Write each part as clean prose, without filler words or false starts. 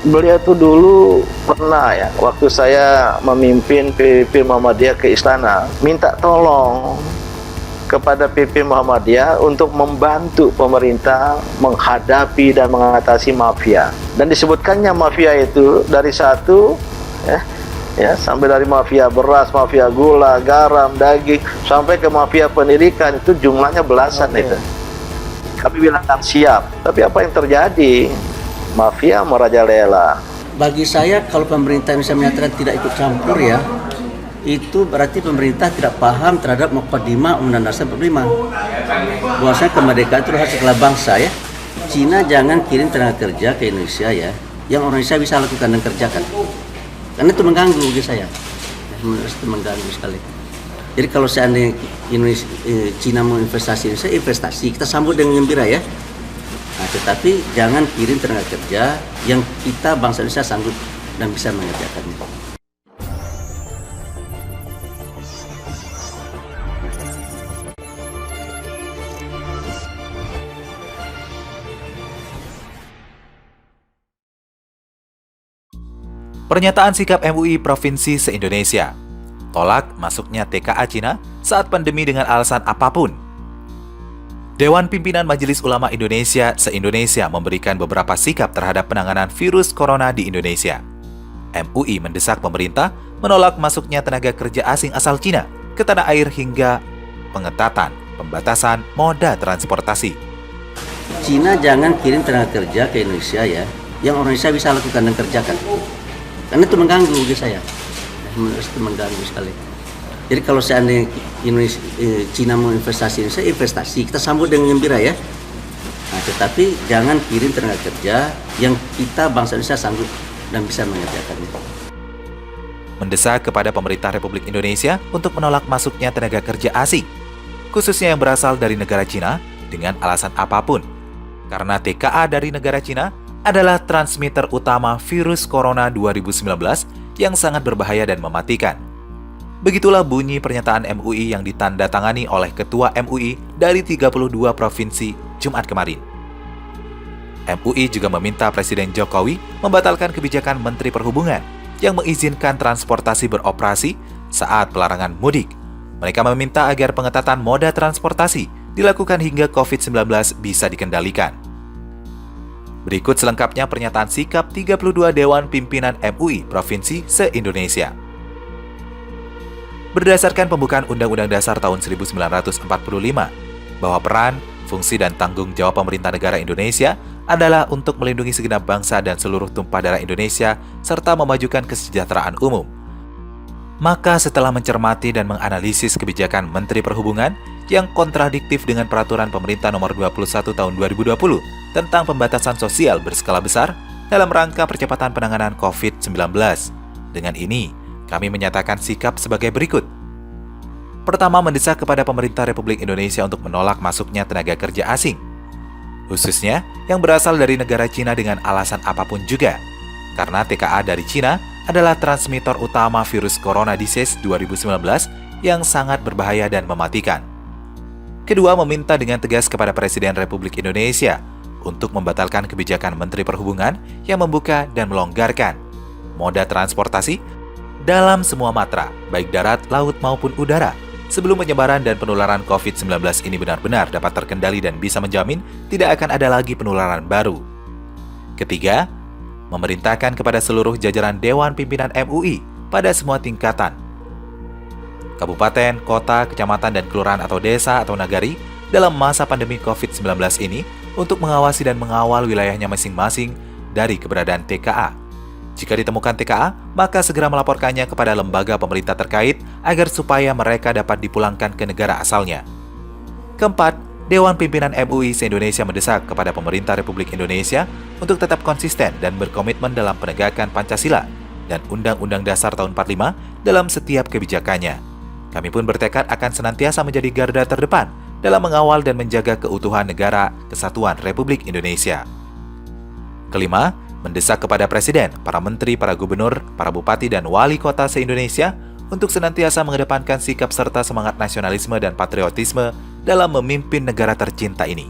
Beliau tuh dulu pernah ya, waktu saya memimpin PP Muhammadiyah ke istana, minta tolong kepada PP Muhammadiyah untuk membantu pemerintah menghadapi dan mengatasi mafia. Dan disebutkannya mafia itu dari satu sampai dari mafia beras, mafia gula, garam, daging, sampai ke mafia pendidikan, itu jumlahnya belasan. Itu kami bilang siap, tapi apa yang terjadi? Mafia merajalela. Bagi saya, kalau pemerintah Indonesia menyatakan tidak ikut campur ya, itu berarti pemerintah tidak paham terhadap Muqaddimah Undang-Undang Dasar 45. Bahwasanya kemerdekaan itu hak segala bangsa ya. Cina jangan kirim tenaga kerja ke Indonesia ya, yang orang Indonesia bisa lakukan dan kerjakan. Karena itu mengganggu bagi saya. Itu mengganggu sekali. Jadi kalau seandainya Cina mau investasi, Indonesia investasi, kita sambut dengan gembira ya. Nah, tetapi jangan kirim tenaga kerja yang kita bangsa Indonesia sanggup dan bisa mengerjakannya. Pernyataan sikap MUI Provinsi se-Indonesia. Tolak masuknya TKA Cina saat pandemi dengan alasan apapun. Dewan Pimpinan Majelis Ulama Indonesia se-Indonesia memberikan beberapa sikap terhadap penanganan virus corona di Indonesia. MUI mendesak pemerintah menolak masuknya tenaga kerja asing asal Cina ke tanah air hingga pengetatan pembatasan moda transportasi. Cina jangan kirim tenaga kerja ke Indonesia ya, yang orang Indonesia bisa lakukan dan kerjakan. Karena itu mengganggu bagi saya. Itu mengganggu sekali. Jadi kalau seandainya Cina mau investasi, Indonesia investasi, kita sambut dengan gembira ya. Nah, tetapi jangan kirim tenaga kerja yang kita bangsa Indonesia sanggup dan bisa mengerjakannya. Mendesak kepada pemerintah Republik Indonesia untuk menolak masuknya tenaga kerja asing, khususnya yang berasal dari negara Cina dengan alasan apapun. Karena TKA dari negara Cina adalah transmitter utama virus corona 2019 yang sangat berbahaya dan mematikan. Begitulah bunyi pernyataan MUI yang ditandatangani oleh Ketua MUI dari 32 provinsi Jumat kemarin. MUI juga meminta Presiden Jokowi membatalkan kebijakan Menteri Perhubungan yang mengizinkan transportasi beroperasi saat pelarangan mudik. Mereka meminta agar pengetatan moda transportasi dilakukan hingga COVID-19 bisa dikendalikan. Berikut selengkapnya pernyataan sikap 32 Dewan Pimpinan MUI Provinsi se-Indonesia. Berdasarkan pembukaan Undang-Undang Dasar tahun 1945, bahwa peran, fungsi, dan tanggung jawab pemerintah negara Indonesia adalah untuk melindungi segenap bangsa dan seluruh tumpah darah Indonesia serta memajukan kesejahteraan umum. Maka setelah mencermati dan menganalisis kebijakan Menteri Perhubungan yang kontradiktif dengan Peraturan Pemerintah Nomor 21 Tahun 2020 tentang pembatasan sosial berskala besar dalam rangka percepatan penanganan COVID-19. Dengan ini, kami menyatakan sikap sebagai berikut. Pertama, mendesak kepada pemerintah Republik Indonesia untuk menolak masuknya tenaga kerja asing, khususnya yang berasal dari negara Cina dengan alasan apapun juga, karena TKA dari Cina adalah transmitter utama virus Corona Disease 2019 yang sangat berbahaya dan mematikan. Kedua, meminta dengan tegas kepada Presiden Republik Indonesia untuk membatalkan kebijakan Menteri Perhubungan yang membuka dan melonggarkan moda transportasi dalam semua matra, baik darat, laut, maupun udara, sebelum penyebaran dan penularan COVID-19 ini benar-benar dapat terkendali dan bisa menjamin tidak akan ada lagi penularan baru. Ketiga, memerintahkan kepada seluruh jajaran Dewan Pimpinan MUI pada semua tingkatan, kabupaten, kota, kecamatan, dan kelurahan atau desa atau nagari dalam masa pandemi COVID-19 ini untuk mengawasi dan mengawal wilayahnya masing-masing dari keberadaan TKA. Jika ditemukan TKA, maka segera melaporkannya kepada lembaga pemerintah terkait agar supaya mereka dapat dipulangkan ke negara asalnya. Keempat, Dewan Pimpinan MUI se-Indonesia mendesak kepada pemerintah Republik Indonesia untuk tetap konsisten dan berkomitmen dalam penegakan Pancasila dan Undang-Undang Dasar tahun 45 dalam setiap kebijakannya. Kami pun bertekad akan senantiasa menjadi garda terdepan dalam mengawal dan menjaga keutuhan negara Kesatuan Republik Indonesia. Kelima, mendesak kepada Presiden, para Menteri, para Gubernur, para Bupati, dan Wali Kota se-Indonesia untuk senantiasa mengedepankan sikap serta semangat nasionalisme dan patriotisme dalam memimpin negara tercinta ini,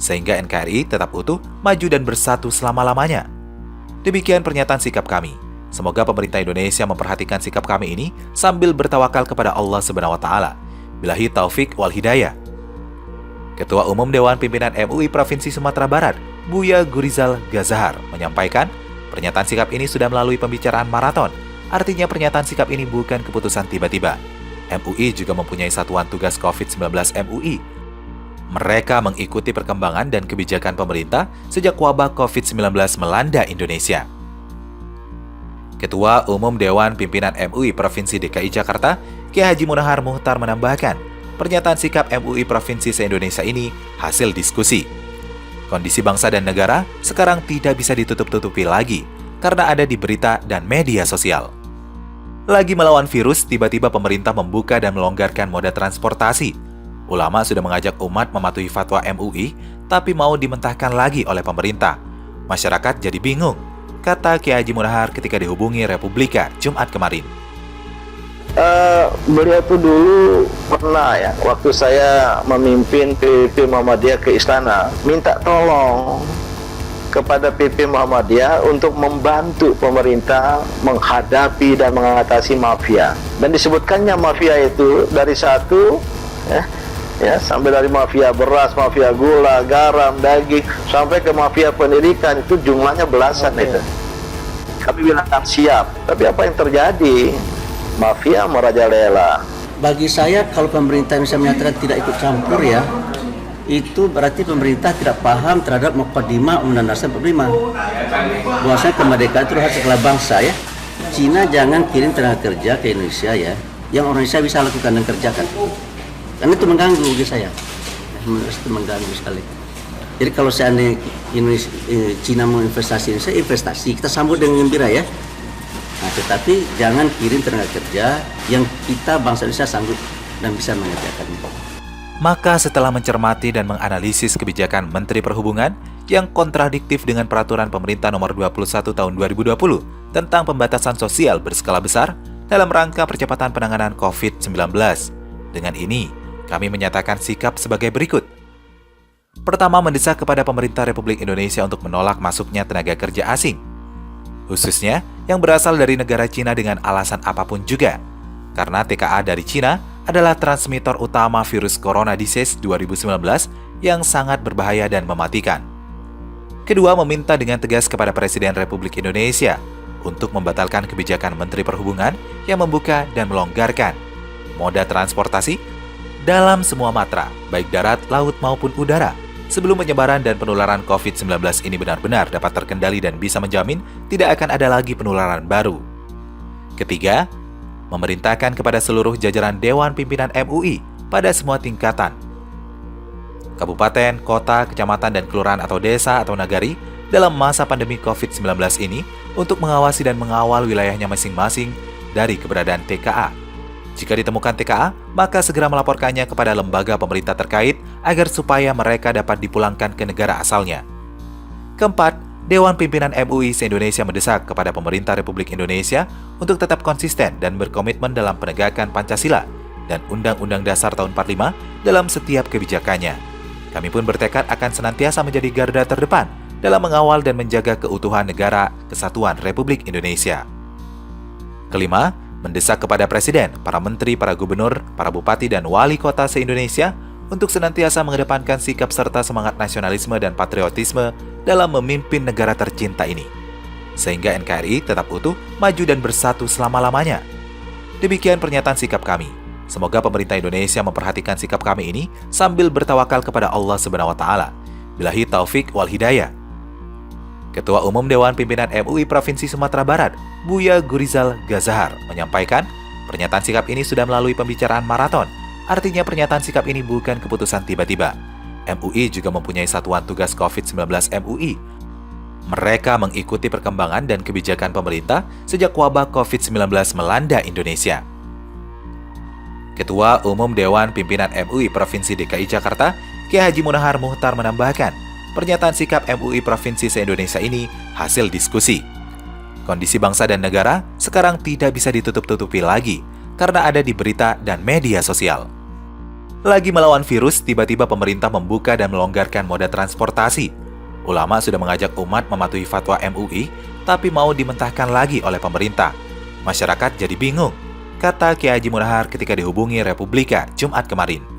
sehingga NKRI tetap utuh, maju, dan bersatu selama-lamanya. Demikian pernyataan sikap kami. Semoga pemerintah Indonesia memperhatikan sikap kami ini sambil bertawakal kepada Allah Subhanahu wa taala. Billahi taufik wal hidayah. Ketua Umum Dewan Pimpinan MUI Provinsi Sumatera Barat, Buya Gurizal Gazahar, menyampaikan, pernyataan sikap ini sudah melalui pembicaraan maraton. Artinya pernyataan sikap ini bukan keputusan tiba-tiba. MUI juga mempunyai Satuan Tugas COVID-19 MUI. Mereka mengikuti perkembangan dan kebijakan pemerintah sejak wabah COVID-19 melanda Indonesia. Ketua Umum Dewan Pimpinan MUI Provinsi DKI Jakarta, Kiai Haji Munahar Muhtar menambahkan, pernyataan sikap MUI Provinsi se-Indonesia ini hasil diskusi. Kondisi bangsa dan negara sekarang tidak bisa ditutup-tutupi lagi karena ada di berita dan media sosial. Lagi melawan virus, tiba-tiba pemerintah membuka dan melonggarkan moda transportasi. Ulama sudah mengajak umat mematuhi fatwa MUI, tapi mau dimentahkan lagi oleh pemerintah. Masyarakat jadi bingung, kata Kiai Haji Munahar ketika dihubungi Republika Jumat kemarin. Beliau tuh dulu pernah ya, waktu saya memimpin PP Muhammadiyah ke istana, minta tolong kepada PP Muhammadiyah untuk membantu pemerintah menghadapi dan mengatasi mafia. Dan disebutkannya mafia itu dari satu sampai dari mafia beras, mafia gula, garam, daging, sampai ke mafia pendidikan, itu jumlahnya belasan. Itu kami bilang siap, tapi apa yang terjadi? Mafia merajalela. Bagi saya, kalau pemerintah Indonesia menyatakan tidak ikut campur ya, itu berarti pemerintah tidak paham terhadap Muqaddimah Undang-Undang Dasar 45. Bahwasanya kemerdekaan itu hak segala bangsa ya. Cina jangan kirim tenaga kerja ke Indonesia ya, yang orang Indonesia bisa lakukan dan kerjakan. Karena itu mengganggu bagi saya. Itu mengganggu sekali. Jadi kalau seandainya Cina mau investasi, saya investasi, kita sambut dengan gembira ya. Nah, tetapi jangan kirim tenaga kerja yang kita bangsa Indonesia sanggup dan bisa mengerjakan. Maka setelah mencermati dan menganalisis kebijakan Menteri Perhubungan yang kontradiktif dengan peraturan pemerintah nomor 21 tahun 2020 tentang pembatasan sosial berskala besar dalam rangka percepatan penanganan COVID-19. Dengan ini, kami menyatakan sikap sebagai berikut. Pertama, mendesak kepada pemerintah Republik Indonesia untuk menolak masuknya tenaga kerja asing, khususnya yang berasal dari negara Cina dengan alasan apapun juga, karena TKA dari Cina adalah transmitor utama virus Corona Disease 2019 yang sangat berbahaya dan mematikan. Kedua, meminta dengan tegas kepada Presiden Republik Indonesia untuk membatalkan kebijakan Menteri Perhubungan yang membuka dan melonggarkan moda transportasi dalam semua matra, baik darat, laut maupun udara, sebelum penyebaran dan penularan COVID-19 ini benar-benar dapat terkendali dan bisa menjamin tidak akan ada lagi penularan baru. Ketiga, memerintahkan kepada seluruh jajaran Dewan Pimpinan MUI pada semua tingkatan, kabupaten, kota, kecamatan, dan kelurahan atau desa atau nagari dalam masa pandemi COVID-19 ini untuk mengawasi dan mengawal wilayahnya masing-masing dari keberadaan TKA. Jika ditemukan TKA, maka segera melaporkannya kepada lembaga pemerintah terkait agar supaya mereka dapat dipulangkan ke negara asalnya. Keempat, Dewan Pimpinan MUI se-Indonesia mendesak kepada pemerintah Republik Indonesia untuk tetap konsisten dan berkomitmen dalam penegakan Pancasila dan Undang-Undang Dasar tahun 45 dalam setiap kebijakannya. Kami pun bertekad akan senantiasa menjadi garda terdepan dalam mengawal dan menjaga keutuhan negara Kesatuan Republik Indonesia. Kelima, mendesak kepada Presiden, para Menteri, para Gubernur, para Bupati, dan Wali Kota se-Indonesia untuk senantiasa mengedepankan sikap serta semangat nasionalisme dan patriotisme dalam memimpin negara tercinta ini, sehingga NKRI tetap utuh, maju, dan bersatu selama-lamanya. Demikian pernyataan sikap kami. Semoga pemerintah Indonesia memperhatikan sikap kami ini sambil bertawakal kepada Allah Subhanahu wa taala. Billahi taufik wal hidayah. Ketua Umum Dewan Pimpinan MUI Provinsi Sumatera Barat, Buya Gurizal Gazahar, menyampaikan pernyataan sikap ini sudah melalui pembicaraan maraton. Artinya pernyataan sikap ini bukan keputusan tiba-tiba. MUI juga mempunyai Satuan Tugas COVID-19 MUI. Mereka mengikuti perkembangan dan kebijakan pemerintah sejak wabah COVID-19 melanda Indonesia. Ketua Umum Dewan Pimpinan MUI Provinsi DKI Jakarta, Kiai Haji Munahar Muhtar menambahkan, pernyataan sikap MUI Provinsi se-Indonesia ini hasil diskusi. Kondisi bangsa dan negara sekarang tidak bisa ditutup-tutupi lagi karena ada di berita dan media sosial. Lagi melawan virus, tiba-tiba pemerintah membuka dan melonggarkan moda transportasi. Ulama sudah mengajak umat mematuhi fatwa MUI, tapi mau dimentahkan lagi oleh pemerintah. Masyarakat jadi bingung, kata Kiai Haji Munahar ketika dihubungi Republika Jumat kemarin.